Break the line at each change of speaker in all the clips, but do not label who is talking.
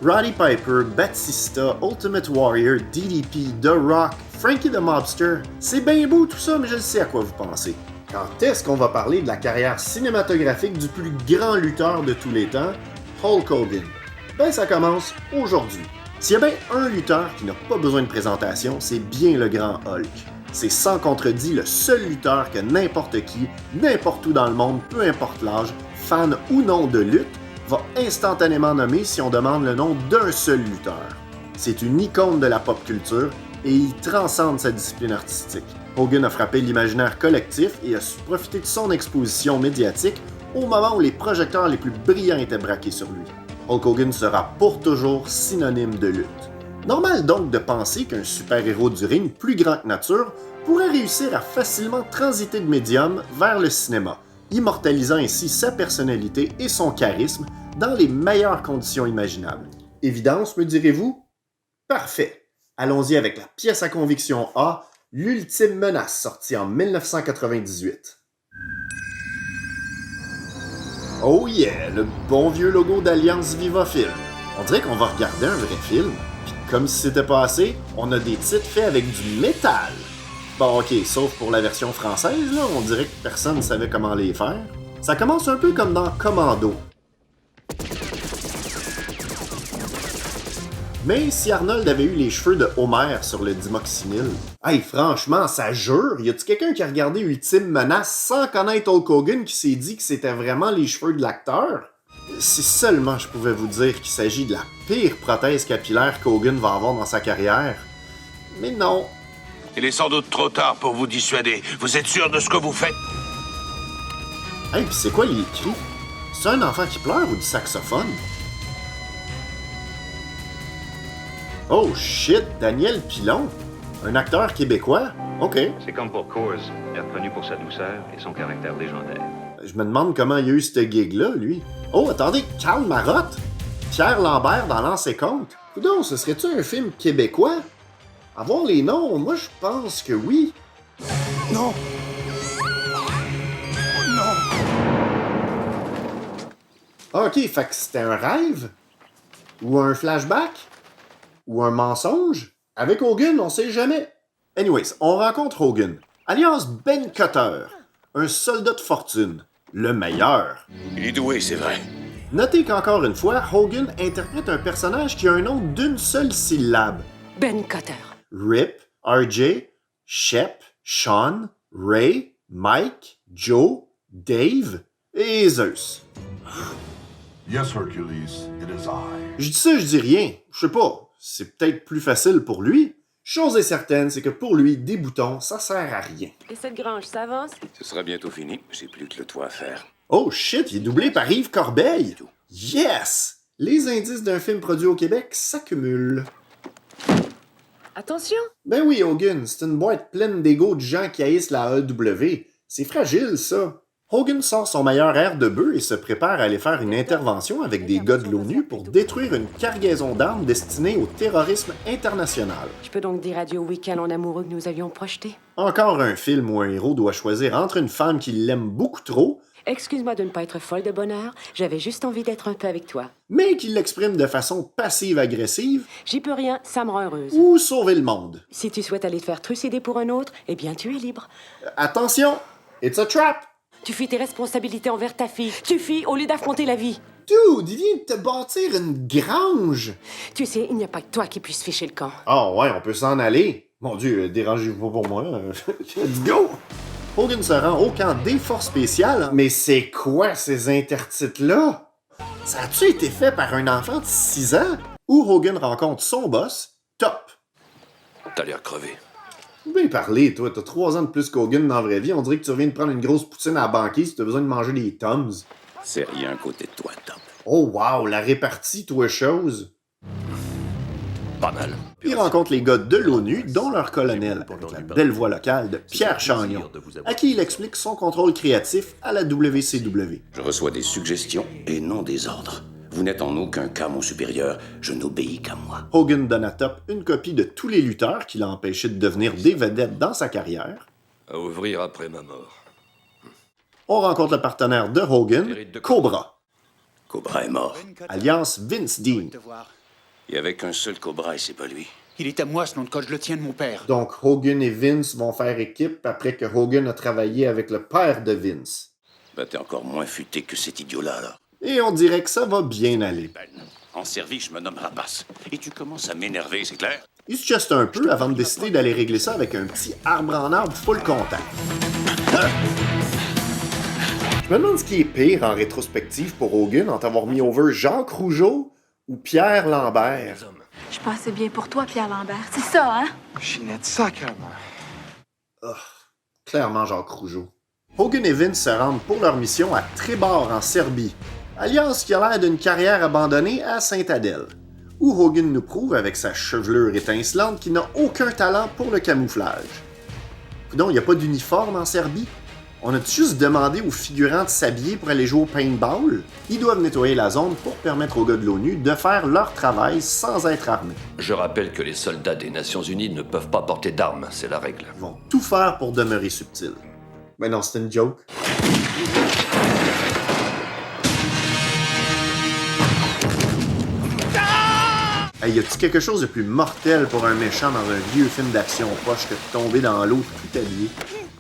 Roddy Piper, Batista, Ultimate Warrior, DDP, The Rock, Frankie the Mobster, c'est bien beau tout ça, mais je sais à quoi vous pensez. Quand est-ce qu'on va parler de la carrière cinématographique du plus grand lutteur de tous les temps, Hulk Hogan? Ben ça commence aujourd'hui. S'il y a bien un lutteur qui n'a pas besoin de présentation, c'est bien le grand Hulk. C'est sans contredit le seul lutteur que n'importe qui, n'importe où dans le monde, peu importe l'âge, fan ou non de lutte, va instantanément nommer si on demande le nom d'un seul lutteur. C'est une icône de la pop culture et il transcende sa discipline artistique. Hogan a frappé l'imaginaire collectif et a su profiter de son exposition médiatique au moment où les projecteurs les plus brillants étaient braqués sur lui. Hulk Hogan sera pour toujours synonyme de lutte. Normal donc de penser qu'un super-héros du ring plus grand que nature pourrait réussir à facilement transiter de médium vers le cinéma, immortalisant ainsi sa personnalité et son charisme dans les meilleures conditions imaginables. Évidence, me direz-vous? Parfait! Allons-y avec la pièce à conviction A, L'Ultime Menace, sortie en 1998. Oh yeah, le bon vieux logo d'Alliance Vivafilm. On dirait qu'on va regarder un vrai film. Puis comme si c'était pas assez, on a des titres faits avec du métal. Bon ok, sauf pour la version française, là, on dirait que personne ne savait comment les faire. Ça commence un peu comme dans Commando. Mais si Arnold avait eu les cheveux de Homer sur le dimoxynil, hey franchement, ça jure, y a-tu quelqu'un qui a regardé Ultime Menace sans connaître Hulk Hogan qui s'est dit que c'était vraiment les cheveux de l'acteur? Si seulement je pouvais vous dire qu'il s'agit de la pire prothèse capillaire qu'Hogan va avoir dans sa carrière. Mais non.
Il est sans doute trop tard pour vous dissuader. Vous êtes sûr de ce que vous faites?
Hey, pis c'est quoi les cris? C'est un enfant qui pleure ou du saxophone? Oh shit, Daniel Pilon, un acteur québécois? Ok.
C'est comme pour Coors, il est reconnu pour sa douceur et son caractère légendaire.
Je me demande comment il a eu ce gig-là, lui. Oh, attendez, Karl Marotte? Pierre Lambert dans L'Anse et Compte? Coudon, ce serait-tu un film québécois? Avoir les noms, moi je pense que oui.
Non! Non!
Ok, fait que c'était un rêve? Ou un flashback? Ou un mensonge? Avec Hogan, on sait jamais. Anyways, on rencontre Hogan, alias Ben Cutter, un soldat de fortune, le meilleur.
Il est doué, c'est vrai.
Notez qu'encore une fois, Hogan interprète un personnage qui a un nom d'une seule syllabe.
Ben Cutter.
Rip, RJ, Shep, Sean, Ray, Mike, Joe, Dave et Zeus.
Yes, Hercules, it is I.
Je dis ça, je dis rien. Je sais pas, c'est peut-être plus facile pour lui. Chose est certaine, c'est que pour lui, des boutons, ça sert à rien.
Et cette grange, ça avance?
Ce sera bientôt fini. J'ai plus que le toit à faire.
Oh shit, il est doublé par Yves Corbeil! Yes! Les indices d'un film produit au Québec s'accumulent.
Attention!
Ben oui, Hogan, c'est une boîte pleine d'ego de gens qui haïssent la AEW. C'est fragile, ça. Hogan sort son meilleur air de bœuf et se prépare à aller faire une intervention avec des gars de l'ONU pour détruire une cargaison d'armes destinée au terrorisme international.
Je peux donc dire adieu au week-end en amoureux que nous avions projeté?
Encore un film où un héros doit choisir entre une femme qui l'aime beaucoup trop,
Excuse-moi de ne pas être folle de bonheur, j'avais juste envie d'être un peu avec toi.
mais qui l'exprime de façon passive-agressive,
J'y peux rien, ça me rend heureuse.
ou sauver le monde.
Si tu souhaites aller te faire trucider pour un autre, eh bien tu es libre.
Attention, it's a trap!
Tu fuis tes responsabilités envers ta fille. Tu fuis au lieu d'affronter la vie.
Dude, il vient de te bâtir une grange!
Tu sais, il n'y a pas que toi qui puisse ficher le camp.
Ah ouais, on peut s'en aller. Mon Dieu, dérangez-vous pas pour moi. Let's go! Hogan se rend au camp des forces spéciales, mais c'est quoi ces intertitres-là? Ça a-tu été fait par un enfant de 6 ans? Où Hogan rencontre son boss, Top.
T'as l'air crevé.
Bien parlé, toi, t'as 3 ans de plus qu'Hogan dans la vraie vie, on dirait que tu reviens de prendre une grosse poutine à la banquise si t'as besoin de manger des Tums.
C'est rien à côté de toi, Top.
Oh wow, la répartie, toi, chose.
Pas mal.
Il rencontre les gars de l'ONU, dont leur colonel, avec la belle voix locale de Pierre Chagnon, à qui il explique son contrôle créatif à la WCW.
Je reçois des suggestions et non des ordres. Vous n'êtes en aucun cas mon supérieur. Je n'obéis qu'à moi.
Hogan donne à Top une copie de tous les lutteurs qui l'ont empêché de devenir des vedettes dans sa carrière.
À ouvrir après ma mort.
On rencontre le partenaire de Hogan, Cobra,
Cobra est mort.
alias Vince Dean.
Il y avait qu'un seul Cobra et c'est pas lui.
Il est à moi, ce nom de code, je le tiens de mon père.
Donc Hogan et Vince vont faire équipe après que Hogan a travaillé avec le père de Vince.
Ben, t'es encore moins futé que cet idiot-là, alors.
Et on dirait que ça va bien aller.
Ben, en service, je me nomme Rapace. Et tu commences à m'énerver, c'est clair?
Il se cheste un peu avant de décider d'aller régler ça avec un petit arbre en arbre full contact. Je me demande ce qui est pire en rétrospective pour Hogan entre avoir mis over Jacques Rougeau ou Pierre Lambert.
Je suis pas assez bien pour toi, Pierre Lambert. C'est ça, hein?
Chinette sacrément.
Clairement Jacques Rougeau. Hogan et Vince se rendent pour leur mission à Trebor en Serbie, alliance qui a l'air d'une carrière abandonnée à Sainte-Adèle, où Hogan nous prouve avec sa chevelure étincelante qu'il n'a aucun talent pour le camouflage. Coudon, il n'y a pas d'uniforme en Serbie? On a juste demandé aux figurants de s'habiller pour aller jouer au paintball? Ils doivent nettoyer la zone pour permettre aux gars de l'ONU de faire leur travail sans être armés.
Je rappelle que les soldats des Nations Unies ne peuvent pas porter d'armes, c'est la règle.
Ils vont tout faire pour demeurer subtils. Mais non, c'est une joke. Hey, y a-t-il quelque chose de plus mortel pour un méchant dans un vieux film d'action poche que de tomber dans l'eau tout habillé?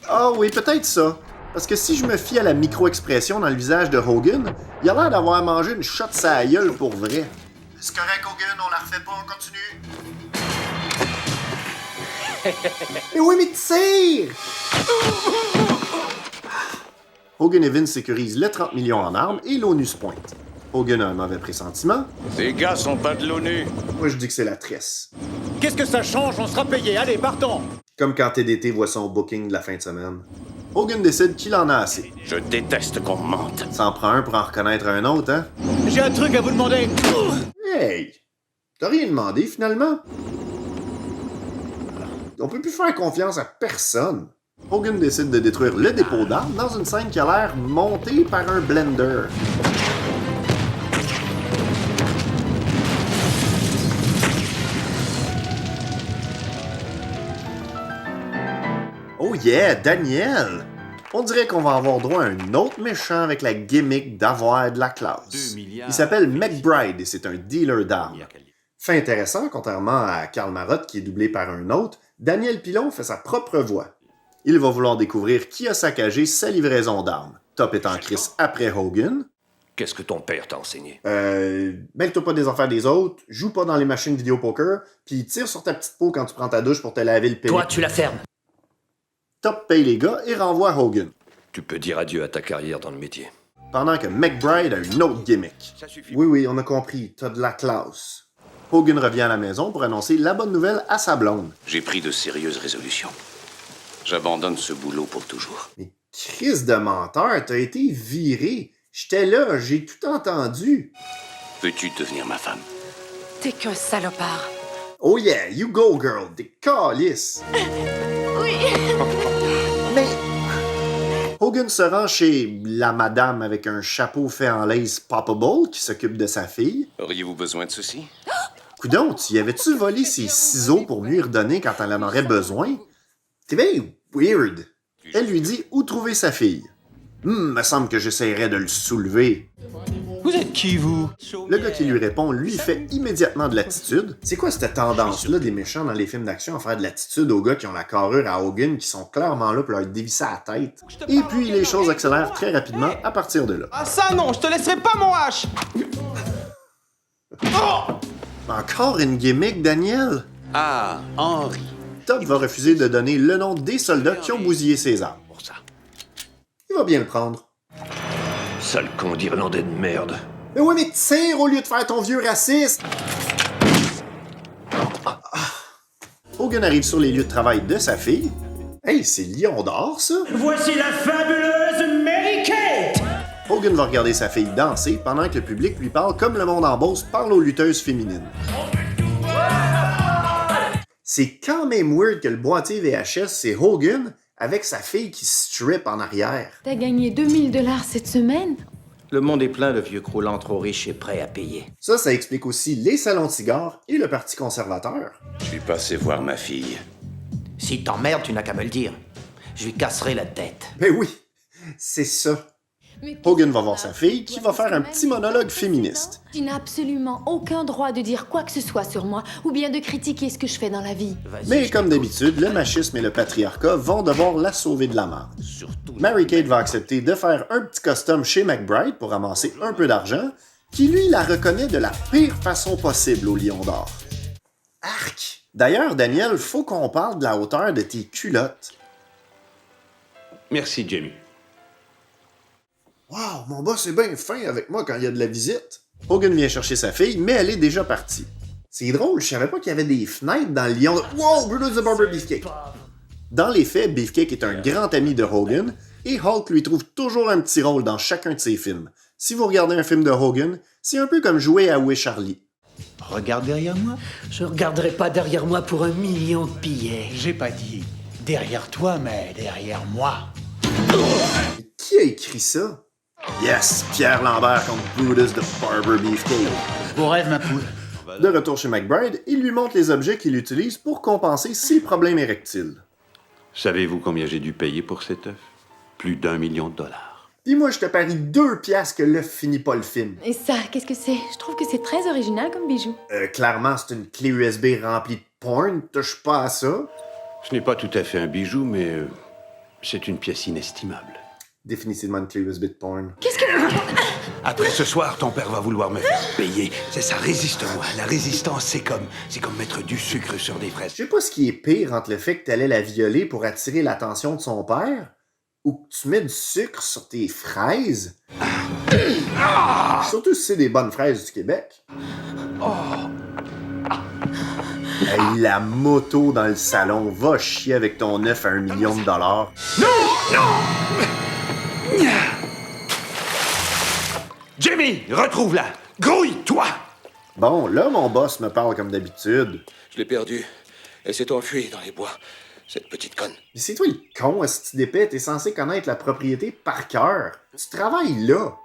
Ah oui, peut-être ça. Parce que si je me fie à la micro-expression dans le visage de Hogan, il a l'air d'avoir mangé une shot sa gueule pour vrai. C'est correct, Hogan, on la refait pas, on continue. Mais oui, mais tire! Hogan et Vince sécurisent les 30 millions en armes et l'ONU se pointe. Hogan a un mauvais pressentiment.
Ces gars sont pas de l'ONU.
Moi, je dis que c'est la tresse.
Qu'est-ce que ça change? On sera payé. Allez, partons!
Comme quand TDT voit son booking de la fin de semaine. Hogan décide qu'il en a assez.
Je déteste qu'on me mente.
Ça en prend un pour en reconnaître un autre, hein?
J'ai un truc à vous demander.
Hey! T'as rien demandé, finalement? On peut plus faire confiance à personne. Hogan décide de détruire le dépôt d'armes dans une scène qui a l'air montée par un blender. Oh yeah, Daniel! On dirait qu'on va avoir droit à un autre méchant avec la gimmick d'avoir de la classe. Il s'appelle McBride et c'est un dealer d'armes. Fait intéressant, contrairement à Karl Marotte qui est doublé par un autre, Daniel Pilon fait sa propre voix. Il va vouloir découvrir qui a saccagé sa livraison d'armes. Top est en crise après Hogan.
Qu'est-ce que ton père t'a enseigné?
Mêle-toi pas des affaires des autres, joue pas dans les machines vidéo poker, puis tire sur ta petite peau quand tu prends ta douche pour te laver le pénis.
Toi, tu la fermes.
Top paye les gars et renvoie Hogan.
Tu peux dire adieu à ta carrière dans le métier.
Pendant que McBride a une autre gimmick. Oui, on a compris, t'as de la classe. Hogan revient à la maison pour annoncer la bonne nouvelle à sa blonde.
J'ai pris de sérieuses résolutions. J'abandonne ce boulot pour toujours.
Mais Christ de menteur, t'as été viré. J'étais là, j'ai tout entendu.
Veux-tu devenir ma femme?
T'es qu'un salopard.
Oh yeah, you go girl, des calices.
Oui.
Mais Hogan se rend chez la madame avec un chapeau fait en lace Poppable qui s'occupe de sa fille.
Auriez-vous besoin de ceci?
Coudon, y avais-tu volé ses ciseaux pour lui redonner quand elle en aurait besoin? C'est bien weird. Elle lui dit où trouver sa fille. Me semble que j'essaierais de le soulever.
Vous êtes qui, vous?
Le gars qui lui répond, lui, fait immédiatement de l'attitude. C'est quoi cette tendance-là des méchants dans les films d'action à faire de l'attitude aux gars qui ont la carrure à Hogan, qui sont clairement là pour leur dévisser la tête? Et puis, les choses accélèrent très rapidement à partir de là.
Ah ça non, je te laisserai pas mon hache!
Encore une gimmick, Daniel?
Ah, Henri.
Top va refuser de donner le nom des soldats qui ont bousillé ses armes.
Pour ça.
Il va bien le prendre.
Sale con d'Irlandais de merde.
Mais oui, mais tire au lieu de faire ton vieux raciste! Hogan arrive sur les lieux de travail de sa fille. Hey, c'est Lion d'Or, ça?
Voici la fabuleuse Mary Kate!
Hogan va regarder sa fille danser pendant que le public lui parle comme le monde en Beauce parle aux lutteuses féminines. C'est quand même weird que le boîtier VHS, c'est Hogan avec sa fille qui strip en arrière.
T'as gagné 2000 $ cette semaine?
Le monde est plein de vieux croulants trop riches et prêts à payer.
Ça explique aussi les salons de cigares et le Parti conservateur.
Je suis passé voir ma fille.
Si t'emmerdes, tu n'as qu'à me le dire. Je lui casserai la tête.
Ben oui, c'est ça.
Mais
Hogan va voir sa fille qui va faire un petit monologue féministe.
Tu n'as absolument aucun droit de dire quoi que ce soit sur moi ou bien de critiquer ce que je fais dans la vie.
Mais comme d'habitude, le machisme et le patriarcat vont devoir la sauver de la merde. Mary-Kate va accepter de faire un petit custom chez McBride pour ramasser un peu d'argent, qui lui la reconnaît de la pire façon possible au Lion d'Or. Arc! D'ailleurs, Daniel, faut qu'on parle de la hauteur de tes culottes.
Merci, Jamie.
Wow, mon boss est bien fin avec moi quand il y a de la visite. Hogan vient chercher sa fille, mais elle est déjà partie. C'est drôle, je savais pas qu'il y avait des fenêtres dans le Lion. Wow, Brutus the Barber Beefcake! Dans les faits, Beefcake est un grand ami de Hogan, et Hulk lui trouve toujours un petit rôle dans chacun de ses films. Si vous regardez un film de Hogan, c'est un peu comme jouer à Où est Charlie.
Regarde derrière moi.
Je regarderai pas derrière moi pour 1 million de billets.
J'ai pas dit derrière toi, mais derrière moi.
Mais qui a écrit ça? Yes, Pierre Lambert contre Brutus the Barber Beefcake.
Beau rêve, ma poule.
De retour chez McBride, il lui montre les objets qu'il utilise pour compenser ses problèmes érectiles.
Savez-vous combien j'ai dû payer pour cet œuf? Plus d'1 million de dollars.
Pis moi, je te parie 2 piastres que l'œuf finit pas le film.
Et ça, qu'est-ce que c'est? Je trouve que c'est très original comme bijou.
Clairement, c'est une clé USB remplie de porn, touche pas à ça.
Ce n'est pas tout à fait un bijou, mais c'est une pièce inestimable.
Définitivement une clé USB de porn.
Qu'est-ce que...
Après ce soir, ton père va vouloir me faire payer. C'est ça, résiste-moi. La résistance, c'est comme mettre du sucre sur des fraises.
Je sais pas ce qui est pire entre le fait que t'allais la violer pour attirer l'attention de son père ou que tu mets du sucre sur tes fraises. Surtout si c'est des bonnes fraises du Québec. Hey, la moto dans le salon, va chier avec ton œuf à 1 million de dollars.
Non! Jimmy, retrouve-la! Grouille-toi!
Bon, là, mon boss me parle comme d'habitude.
Je l'ai perdue. Elle s'est enfuie dans les bois. Cette petite conne.
Mais c'est toi le con, esti d'épée, t'es censé connaître la propriété par cœur. Tu travailles là.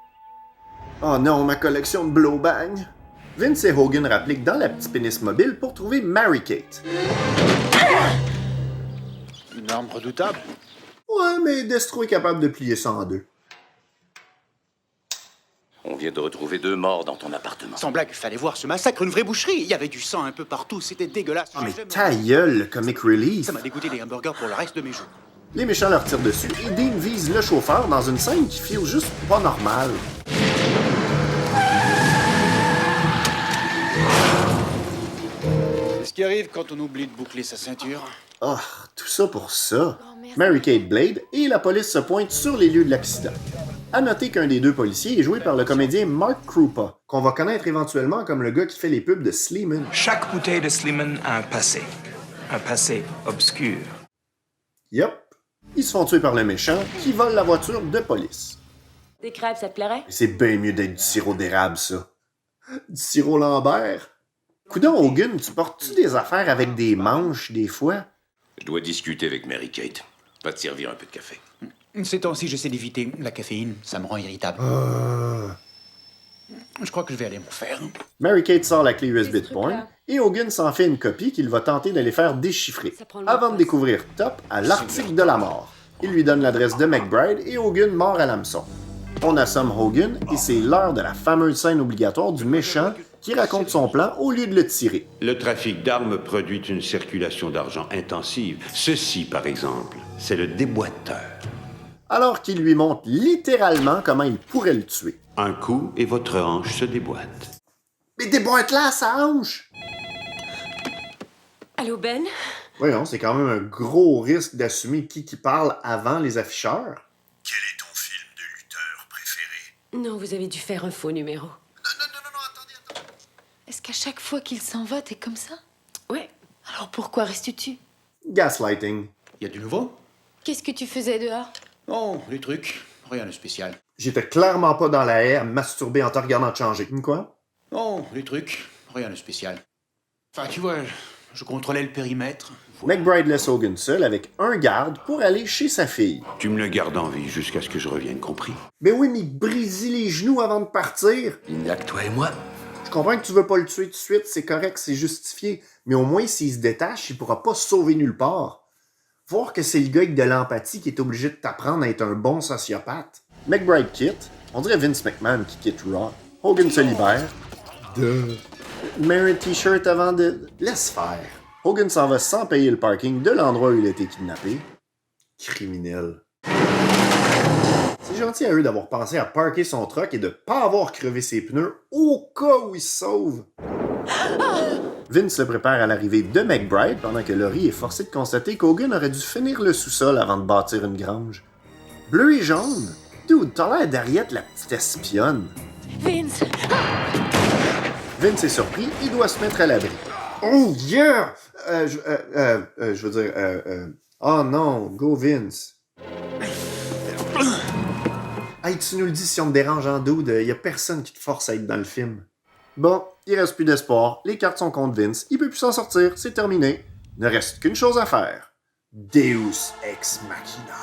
Oh non, ma collection de blowbang. Vince et Hogan rappliquent dans la petite pénis mobile pour trouver Mary-Kate.
Une arme redoutable.
Ouais, mais Destro est capable de plier ça en deux.
On vient de retrouver 2 morts dans ton appartement.
Sans blague, fallait voir ce massacre, une vraie boucherie. Il y avait du sang un peu partout, c'était dégueulasse.
Oh mais ta gueule, le comic relief.
Ça m'a dégoûté des hamburgers pour le reste de mes jours.
Les méchants leur tirent dessus et Dean vise le chauffeur dans une scène qui file juste pas normale.
C'est ce qui arrive quand on oublie de boucler sa ceinture.
Oh, tout ça pour ça. Mary-Kate Blade et la police se pointent sur les lieux de l'accident. À noter qu'un des 2 policiers est joué par le comédien Mark Krupa, qu'on va connaître éventuellement comme le gars qui fait les pubs de Sleeman.
Chaque bouteille de Sleeman a un passé obscur.
Yup. Ils se font tuer par le méchant qui vole la voiture de police.
Des crêpes, ça te plairait?
C'est bien mieux d'être du sirop d'érable, ça. Du sirop Lambert. Coudon, Hogan, tu portes-tu des affaires avec des manches, des fois?
Je dois discuter avec Mary-Kate. Va te servir un peu de café.
Ces temps-ci, j'essaie d'éviter la caféine. Ça me rend irritable. Je crois que je vais aller m'en faire.
Mary-Kate sort la clé USB de porn et Hogan s'en fait une copie qu'il va tenter de les faire déchiffrer avant de découvrir Top à l'article de la mort. Il lui donne l'adresse de McBride et Hogan mort à l'hameçon. On assomme Hogan et c'est l'heure de la fameuse scène obligatoire du méchant qui raconte son plan au lieu de le tirer.
Le trafic d'armes produit une circulation d'argent intensive. Ceci, par exemple, c'est le déboîteur.
Alors qu'il lui montre littéralement comment il pourrait le tuer.
Un coup et votre hanche se déboîte.
Mais déboîte-la, sa hanche!
Allô, Ben?
Voyons, c'est quand même un gros risque d'assumer qui parle avant les afficheurs.
Quel est ton film de lutteur préféré?
Non, vous avez dû faire un faux numéro.
Non, attendez.
Est-ce qu'à chaque fois qu'il s'en va, t'es comme ça?
Ouais.
Alors pourquoi restes-tu?
Gaslighting.
Y a du nouveau?
Qu'est-ce que tu faisais dehors?
Oh, des trucs. Rien de spécial.
J'étais clairement pas dans la haie à me masturber en te regardant te changer. Quoi?
Oh, des trucs. Rien de spécial. Enfin, tu vois, je contrôlais le périmètre.
McBride laisse Hogan seul avec un garde pour aller chez sa fille.
Tu me le gardes en vie jusqu'à ce que je revienne, compris?
Mais oui, mais brise les genoux avant de partir.
Il n'y a que toi et moi.
Je comprends que tu veux pas le tuer tout de suite, c'est correct, c'est justifié. Mais au moins, s'il se détache, il pourra pas se sauver nulle part. Voir que c'est le gars avec de l'empathie qui est obligé de t'apprendre à être un bon sociopathe. McBride quitte, on dirait Vince McMahon qui quitte Raw. Hogan se libère. Met un t-shirt avant de... Laisse faire. Hogan s'en va sans payer le parking de l'endroit où il a été kidnappé. Criminel. C'est gentil à eux d'avoir pensé à parker son truck et de pas avoir crevé ses pneus au cas où il se sauve. Vince se prépare à l'arrivée de McBride pendant que Laurie est forcée de constater qu'Hogan aurait dû finir le sous-sol avant de bâtir une grange. Bleu et jaune? Dude, t'as l'air d'Ariette la petite espionne.
Vince!
Vince est surpris et doit se mettre à l'abri. Oh yeah! Je veux dire, oh non, go Vince. Hey, tu nous le dis si on te dérange en dude, y a personne qui te force à être dans le film. Bon, il reste plus d'espoir, les cartes sont contre Vince, il peut plus s'en sortir, c'est terminé. Il ne reste qu'une chose à faire. Deus Ex Machina.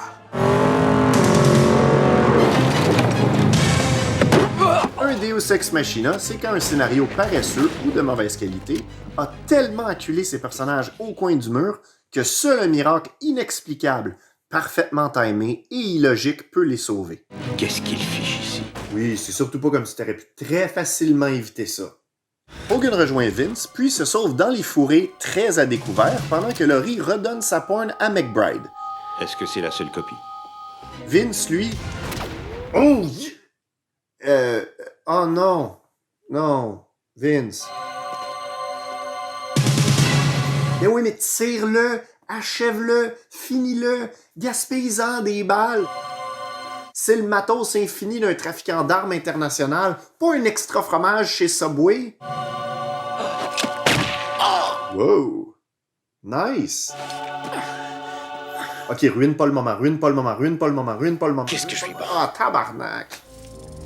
Un Deus Ex Machina, c'est quand un scénario paresseux ou de mauvaise qualité a tellement acculé ses personnages au coin du mur que seul un miracle inexplicable, parfaitement timé et illogique peut les sauver.
Qu'est-ce qu'il fiche ici?
Oui, c'est surtout pas comme si t'aurais pu très facilement éviter ça. Hogan rejoint Vince, puis se sauve dans les fourrés très à découvert pendant que Laurie redonne sa porn à McBride.
Est-ce que c'est la seule copie?
Vince, lui... Oh! Oh non! Non, Vince. Mais oui, mais tire-le, achève-le, finis-le, gaspille-en des balles. C'est le matos infini d'un trafiquant d'armes international, pas un extra fromage chez Subway. Wow! Nice! Ok, ruine pas le moment, ruine pas le moment, ruine pas le moment, ruine pas le moment.
Qu'est-ce que je suis bon?
Ah, tabarnak!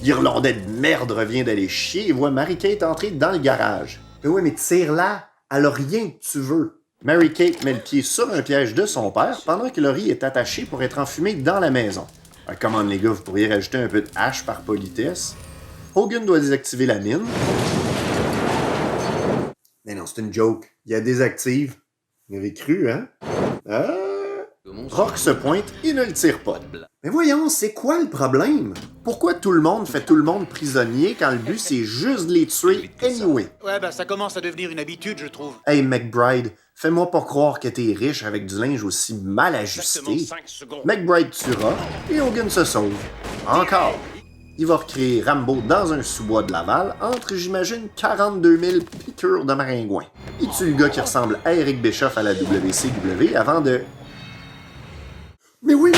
L'Irlandais de merde revient d'aller chier et voit Mary-Kate entrer dans le garage. Mais oui, mais tire-la, elle a rien que tu veux. Mary-Kate met le pied sur un piège de son père pendant que Laurie est attachée pour être enfumée dans la maison. Comment les gars, vous pourriez rajouter un peu de hache par politesse. Hogan doit désactiver la mine. Mais non, c'est une joke. Il la désactive. Vous avez cru, hein? Rock se pointe et ne le tire pas. Mais voyons, c'est quoi le problème? Pourquoi tout le monde fait tout le monde prisonnier quand le but c'est juste de les tuer anyway?
Ouais, ben ça commence à devenir une habitude, je trouve.
Hey McBride, fais-moi pas croire que t'es riche avec du linge aussi mal ajusté. McBride tuera et Hogan se sauve. Encore. Il va recréer Rambo dans un sous-bois de Laval entre, j'imagine, 42 000 piqûres de maringouin. Il tue le gars qui ressemble à Eric Bischoff à la WCW avant de... Mais oui!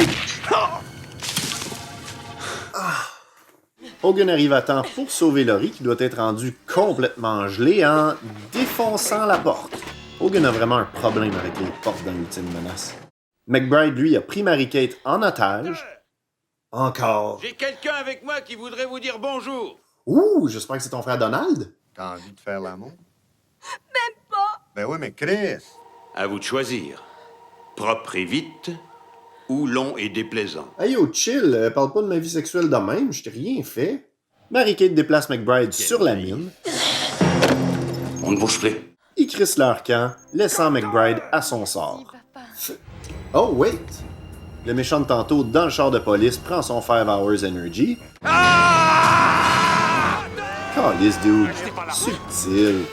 Hogan arrive à temps pour sauver Laurie qui doit être rendue complètement gelée en défonçant la porte. Hogan a vraiment un problème avec les portes dans l'ultime menace. McBride, lui, a pris Mary-Kate en otage. Encore.
J'ai quelqu'un avec moi qui voudrait vous dire bonjour.
Ouh, j'espère que c'est ton frère Donald.
T'as envie de faire l'amour?
Même pas!
Ben oui, mais Chris!
À vous de choisir. Propre et vite, ou long et déplaisant.
Hey yo, chill, parle pas de ma vie sexuelle de même, je t'ai rien fait. Mary-Kate déplace McBride sur la mine.
On ne bouge plus.
Ils crissent leur camp, laissant McBride à son sort. Oh, wait! Le méchant de tantôt dans le char de police prend son 5 Hours Energy. Calice, dude. Subtil.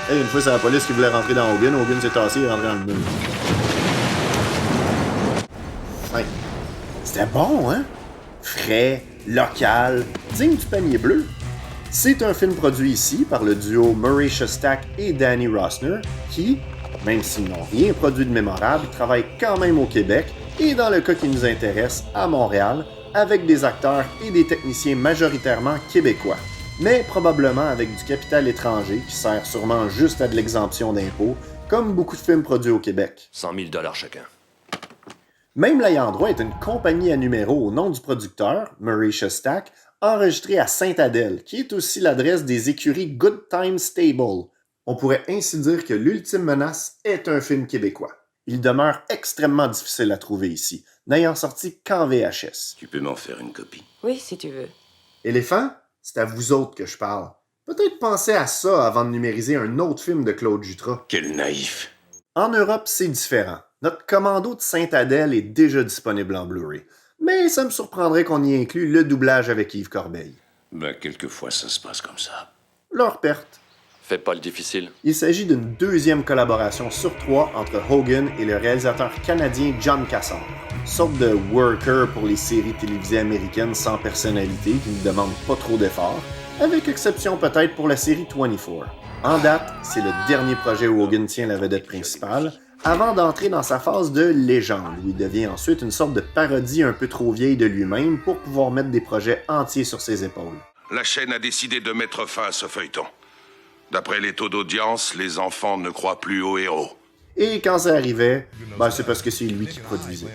Hey, une fois, c'est la police qui voulait rentrer dans Hogan. Hogan s'est tassé et est rentré dans le mur. Hey. C'était bon, hein? Frais, local, digne du panier bleu. C'est un film produit ici par le duo Murray Shostak et Danny Rossner qui, même s'ils n'ont rien produit de mémorable, travaillent quand même au Québec et, dans le cas qui nous intéresse, à Montréal, avec des acteurs et des techniciens majoritairement québécois, mais probablement avec du capital étranger qui sert sûrement juste à de l'exemption d'impôts, comme beaucoup de films produits au Québec.
100 000 chacun.
Même l'ayant droit est une compagnie à numéro au nom du producteur, Murray Shostak, enregistrée à Sainte-Adèle, qui est aussi l'adresse des écuries Good Time Stable. On pourrait ainsi dire que L'Ultime Menace est un film québécois. Il demeure extrêmement difficile à trouver ici, n'ayant sorti qu'en VHS.
Tu peux m'en faire une copie?
Oui, si tu veux.
Éléphant, c'est à vous autres que je parle. Peut-être pensez à ça avant de numériser un autre film de Claude Jutras.
Quel naïf!
En Europe, c'est différent. Notre commando de Sainte-Adèle est déjà disponible en Blu-ray, mais ça me surprendrait qu'on y inclue le doublage avec Yves Corbeil.
Ben, quelquefois, ça se passe comme ça.
Leur perte.
Fais pas le difficile.
Il s'agit d'une deuxième collaboration sur 3 entre Hogan et le réalisateur canadien John Cassar, sorte de worker pour les séries télévisées américaines sans personnalité qui ne demandent pas trop d'efforts, avec exception peut-être pour la série 24. En date, c'est le dernier projet où Hogan tient la vedette principale, avant d'entrer dans sa phase de légende, où il devient ensuite une sorte de parodie un peu trop vieille de lui-même pour pouvoir mettre des projets entiers sur ses épaules.
La chaîne a décidé de mettre fin à ce feuilleton. D'après les taux d'audience, les enfants ne croient plus aux héros.
Et quand ça arrivait, c'est parce que c'est lui qui produisait.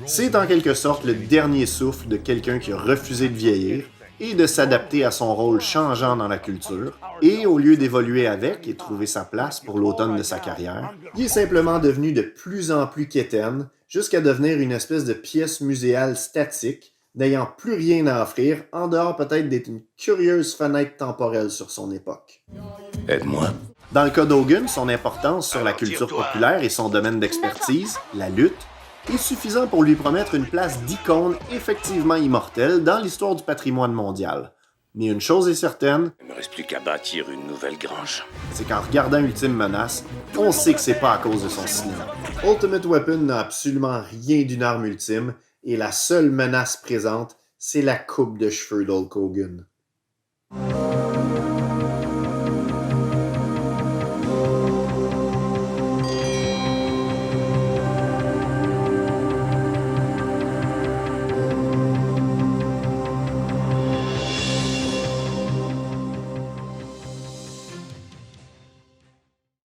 C'est en quelque sorte le dernier souffle de quelqu'un qui a refusé de vieillir et de s'adapter à son rôle changeant dans la culture, et au lieu d'évoluer avec et trouver sa place pour l'automne de sa carrière, il est simplement devenu de plus en plus quétaine, jusqu'à devenir une espèce de pièce muséale statique, n'ayant plus rien à offrir, en dehors peut-être d'être une curieuse fenêtre temporelle sur son époque.
Aide-moi.
Dans le cas d'Hogan, son importance sur la culture populaire et son domaine d'expertise, la lutte, est suffisant pour lui promettre une place d'icône effectivement immortelle dans l'histoire du patrimoine mondial. Mais une chose est certaine,
Il ne me reste plus qu'à bâtir une nouvelle grange.
c'est qu'en regardant Ultime Menace, on sait que c'est pas à cause de son cinéma. Ultimate Weapon n'a absolument rien d'une arme ultime, et la seule menace présente, c'est la coupe de cheveux d'Hulk Hogan.